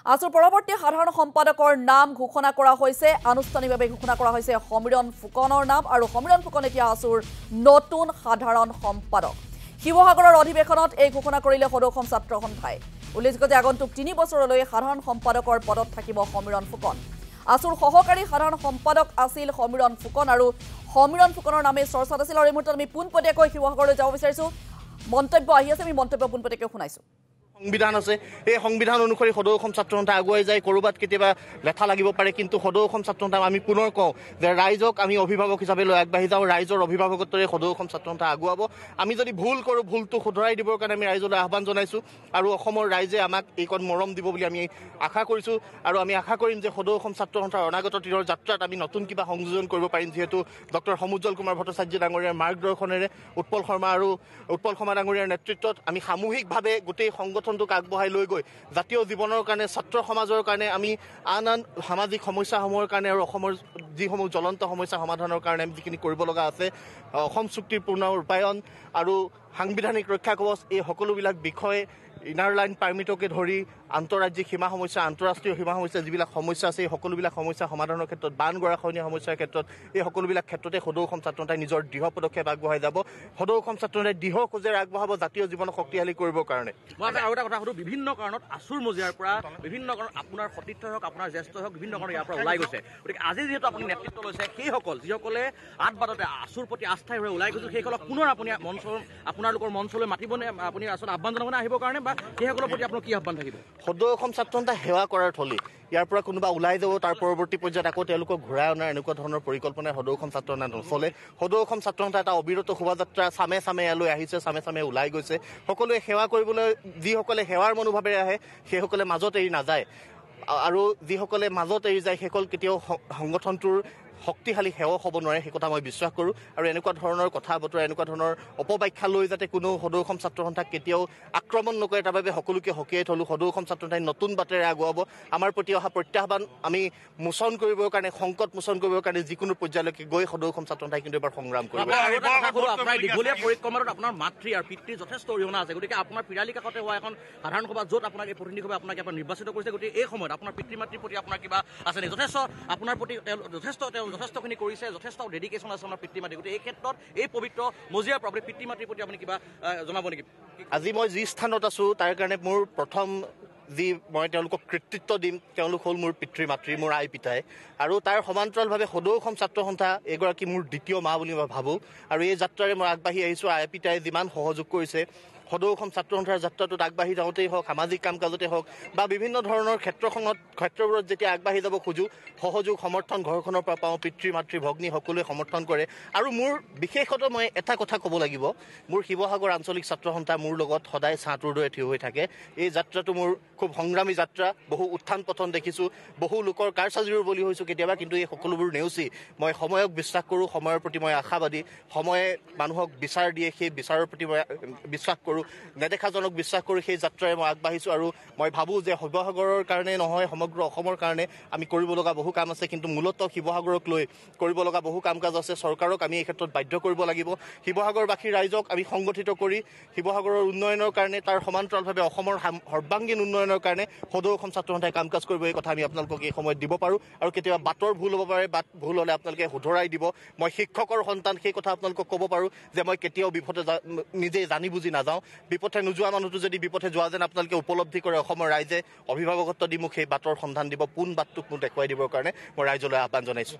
আছুৰ পৰৱৰ্তী সাধাৰণ সম্পাদকৰ নাম ঘোষণা কৰা হৈছে আনুষ্ঠানিকভাৱে ঘোষণা কৰা হৈছে সমীৰণ ফুকনৰ নাম আৰু সমীৰণ ফুকন এতিয়া আছুৰ নতুন সাধাৰণ সম্পাদক শিৱসাগৰৰ অধিৱেশনত এই ঘোষণা কৰিলে সদৌ অসম ছাত্ৰ সন্থাই উল্লেখযোগ্য যে আগন্তুক 3 বছৰলৈ সাধাৰণ সম্পাদকৰ পদত থাকিব সমীৰণ ফুকন আছুৰ সহকাৰী সাধাৰণ সম্পাদক আছিল সমীৰণ ফুকন আৰু সমীৰণ ফুকনৰ নামে চৰ্চাত আছিল আৰু এই মুহূৰ্তত আমি পোনপটীয়াকৈ শিৱসাগৰলৈ যাব বিচাৰিছো মন্তব্য আহি আছে আমি মন্তব্য পোনপটীয়াকৈ শুনাইছো সংবিধান আছে এই সংবিধান অনুসৰি সদৌ অসম ছাত্ৰ সন্থা আগুৱাই যায় কৰবাত কেতিয়াবা লেঠা লাগিব পাৰে কিন্তু সদৌ অসম ছাত্ৰ সন্থা আমি পুনৰ কওঁ যে ৰাইজক আমি অভিভাৱক হিচাপে লৈ আগবাঢ়ি যাওঁ ৰাইজৰ অভিভাৱকত্বৰে সদৌ অসম ছাত্ৰ সন্থা আগুৱাব আমি যদি ভুল কৰোঁ ভুলটো শুধৰাই দিবৰ কাৰণে আমি ৰাইজলৈ আহ্বান জনাইছোঁ আৰু অসমৰ ৰাইজে আমাক এইকণ মৰম দিব বুলি আমি আশা কৰিছোঁ আৰু আমি আশা কৰিম যে সদৌ অসম ছাত্ৰ সন্থাৰ অনাগত দিনৰ যাত্ৰাত আমি নতুন কিবা সংযোজন কৰিব পাৰিম যিহেতু ডক্টৰ সমুজ্জ্বল কুমাৰ ভট্টাচাৰ্য ডাঙৰীয়াৰ মাৰ্গদৰ্শনেৰে উৎপল শৰ্মা ডাঙৰীয়াৰ নেতৃত্বত আমি সামূহিকভাৱে গোটেই সংগঠনটোক আগবঢ়াই লৈ গৈ জাতীয় জীৱনৰ কাৰণে ছাত্ৰ সমাজৰ কাৰণে আমি আন সামাজিক সমস্যাসমূহৰ কাৰণে আৰু অসমৰ যিসমূহ জ্বলন্ত সমস্যা সমাধানৰ কাৰণে আমি যিখিনি কৰিব লগা আছে অসম চুক্তিৰ পূৰ্ণ ৰূপায়ণ আৰু সাংবিধানিক ৰক্ষা কৱচ এই সকলোবিলাক বিষয়ে ইনাৰ লাইন পাৰ্মিটকে ধৰি আন্তঃৰাজ্যিক সীমা সমস্যা আন্তঃৰাষ্ট্ৰীয় সীমা সমস্যা যিবিলাক সমস্যা আছে এই সকলোবিলাক সমস্যা সমাধানৰ ক্ষেত্ৰত বান গৰাখহনীয়া সমস্যাৰ ক্ষেত্ৰত এই সকলোবিলাক ক্ষেত্ৰতে সদৌ অসম ছাত্ৰ সন্থাই নিজৰ দৃঢ় পদক্ষেপ আগবঢ়াই যাব সদৌ অসম ছাত্ৰ সন্থাই দৃঢ় খোজেৰে আগবঢ়াব জাতীয় জীৱনক শক্তিশালী কৰিবৰ কাৰণে মই আৰু এটা কথা সুধো বিভিন্ন কাৰণত আছুৰ মজিয়াৰ পৰা বিভিন্ন কাৰণত আপোনাৰ সতীৰ্থ হওক আপোনাৰ জ্যেষ্ঠ হওক বিভিন্ন কাৰণত ইয়াৰ পৰা ওলাই গৈছে গতিকে আজি যিহেতু আপুনি নেতৃত্ব লৈছে সেইসকল যিসকলে আঠবাদতে আছুৰ প্ৰতি আস্থাই হৈ ওলাই গৈছিল সেইসকলক পুনৰ আপুনি আপোনালোকৰ মঞ্চলৈ মাতিবনে আপুনি আচলতে আহ্বান জনাবনে আহিবৰ কাৰণে বা সেইসকলৰ প্ৰতি আপোনাৰ কি আহ্বান থাকিব সদৌ অসম ছাত্ৰ সন্থা সেৱা কৰাৰ থলী ইয়াৰ পৰা কোনোবা ওলাই যাব তাৰ পৰৱৰ্তী পৰ্যায়ত আকৌ তেওঁলোকক ঘূৰাই অনাৰ এনেকুৱা ধৰণৰ পৰিকল্পনাই সদৌ অসম ছাত্ৰ সন্থা নচলে সদৌ অসম ছাত্ৰ সন্থা এটা অবিৰত শোভাযাত্ৰা চামে চামে ইয়ালৈ আহিছে চামে চামে ওলাই গৈছে সকলোৱে সেৱা কৰিবলৈ যিসকলে সেৱাৰ মনোভাৱেৰে আহে সেইসকলে মাজত এৰি নাযায় আৰু যিসকলে মাজত এৰি যায় সেইসকল কেতিয়াও সংগঠনটোৰ শক্তিশালী সেৱক হ'ব নোৱাৰে সেই কথা মই বিশ্বাস কৰোঁ আৰু এনেকুৱা ধৰণৰ কথা বতৰা এনেকুৱা ধৰণৰ অপব্যাখ্যা লৈ যাতে কোনো সদৌ অসম ছাত্ৰ সন্থাক কেতিয়াও আক্ৰমণ নকৰে তাৰ বাবে সকলোকে সকীয়াই থলোঁ সদৌ অসম ছাত্ৰ সন্থাই নতুন বাটেৰে আগুৱাব আমাৰ প্ৰতি অহা প্ৰত্যাহ্বান আমি মোচন কৰিবৰ কাৰণে সংকট মোচন কৰিবৰ কাৰণে যিকোনো পৰ্যায়লৈকে গৈ সদৌ অসম ছাত্ৰ সন্থাই কিন্তু এবাৰ সংগ্ৰাম কৰিব আপোনাৰ দীঘলীয়া পৰিক্ৰমাটোত আপোনাৰ মাতৃ আৰু পিতৃৰ যথেষ্ট অৰিহণা আছে গতিকে আপোনাৰ পিৰালি কাষতে হোৱা এখন সাধাৰণ সভা য'ত আপোনাক এই প্ৰতিনিধি সভাই আপোনাক নিৰ্বাচিত কৰিছে গতিকে এই সময়ত আপোনাৰ পিতৃ মাতৃৰ প্ৰতি আপোনাৰ কিবা আছে নেকি যথেষ্ট আপোনাৰ প্ৰতি যথেষ্টখিনি কৰিছে যথেষ্ট ডেডিকেশ্যন আছে আপোনাৰ পিতৃ মাতৃ গতিকে এই ক্ষেত্ৰত এই পবিত্ৰ মজিয়াৰ পৰা পিতৃ মাতৃৰ প্ৰতি আপুনি কিবা জনাব নেকি আজি মই যি স্থানত আছোঁ তাৰ কাৰণে মোৰ প্ৰথম যি মই তেওঁলোকক কৃতিত্ব দিম তেওঁলোক হ'ল মোৰ পিতৃ মাতৃ মোৰ আই পিতাই আৰু তাৰ সমান্তৰালভাৱে সদৌ অসম ছাত্ৰ সন্থা এগৰাকী মোৰ দ্বিতীয় মা বুলি মই ভাবোঁ আৰু এই যাত্ৰাৰে মই আগবাঢ়ি আহিছোঁ আই পিতাই যিমান সহযোগ কৰিছে সদৌ অসম ছাত্ৰ সন্থাৰ যাত্ৰাটোত আগবাঢ়ি যাওঁতেই হওক সামাজিক কাম কাজতে হওক বা বিভিন্ন ধৰণৰ ক্ষেত্ৰবোৰত যেতিয়া আগবাঢ়ি যাব খোজোঁ সহযোগ সমৰ্থন ঘৰখনৰ পৰা পাওঁ পিতৃ মাতৃ ভগ্নী সকলোৱে সমৰ্থন কৰে আৰু মোৰ বিশেষত মই এটা কথা ক'ব লাগিব মোৰ শিৱসাগৰ আঞ্চলিক ছাত্ৰ সন্থা মোৰ লগত সদায় ছাঁটোৰ দৰে থিয় হৈ থাকে এই যাত্ৰাটো মোৰ খুব সংগ্ৰামী যাত্ৰা বহু উত্থান পতন দেখিছোঁ বহু লোকৰ কাৰচাজিৰো বলি হৈছোঁ কেতিয়াবা কিন্তু এই সকলোবোৰ নেওচি মই সময়ক বিশ্বাস কৰোঁ সময়ৰ প্ৰতি মই আশাবাদী সময়ে মানুহক বিচাৰ দিয়ে সেই বিচাৰৰ প্ৰতি মই বিশ্বাস কৰোঁ নেদেখাজনক বিশ্বাস কৰি সেই যাত্ৰাৰে মই আগবাঢ়িছোঁ আৰু মই ভাবোঁ যে শিৱসাগৰৰ কাৰণে নহয় সমগ্ৰ অসমৰ কাৰণে আমি কৰিব লগা বহু কাম আছে কিন্তু মূলতঃ শিৱসাগৰক লৈ কৰিব লগা বহু কাম কাজ আছে চৰকাৰক আমি এই ক্ষেত্ৰত বাধ্য কৰিব লাগিব শিৱসাগৰবাসী ৰাইজক আমি সংগঠিত কৰি শিৱসাগৰৰ উন্নয়নৰ কাৰণে তাৰ সমান্তৰালভাৱে অসমৰ সৰ্বাংগীন উন্নয়নৰ কাৰণে সদৌ অসম ছাত্ৰ সন্থাই কাম কাজ কৰিব এই কথা আমি আপোনালোকক এই সময়ত দিব পাৰোঁ আৰু কেতিয়াবা বাটৰ ভুল হ'ব পাৰে বাট ভুল হ'লে আপোনালোকে শুধৰাই দিব মই শিক্ষকৰ সন্তান সেই কথা আপোনালোকক ক'ব পাৰোঁ যে মই কেতিয়াও বিপথে নিজেই জানি বুজি নাযাওঁ বিপথে নোযোৱা মানুহটো যদি বিপথে যোৱা যেন আপোনালোকে উপলব্ধি কৰে অসমৰ ৰাইজে অভিভাৱকত্ব দি মোক সেই বাটৰ সন্ধান দিব পোন বাটটোক মোক দেখুৱাই দিবৰ কাৰণে মই ৰাইজলৈ আহ্বান জনাইছোঁ